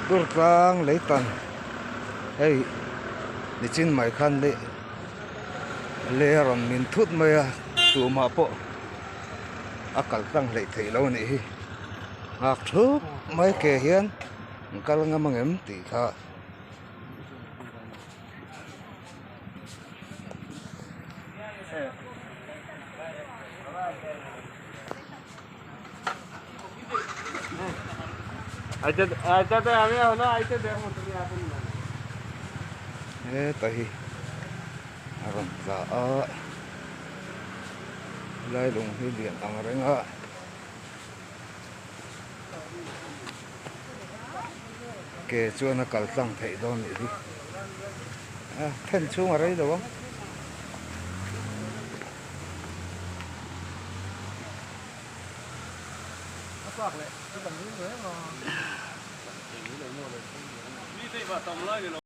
tur tlang lấy tần hey đi chín mày khăn đi lê ron min thút mày à tụ mà po akal tang lấy thấy lâu nè ngạc thước mấy kẻ hiền kal ngâm mang em tỉ kha अच्छा तो हमें हो ना ऐसे देखो तो भी आप ê tay ron za a lai lung hi lian ang renga ke chuan a kal tlang thei dawn ni hi a then chung a rei lo quạt lại cái tầm dưới mà đi đây vào tầm lại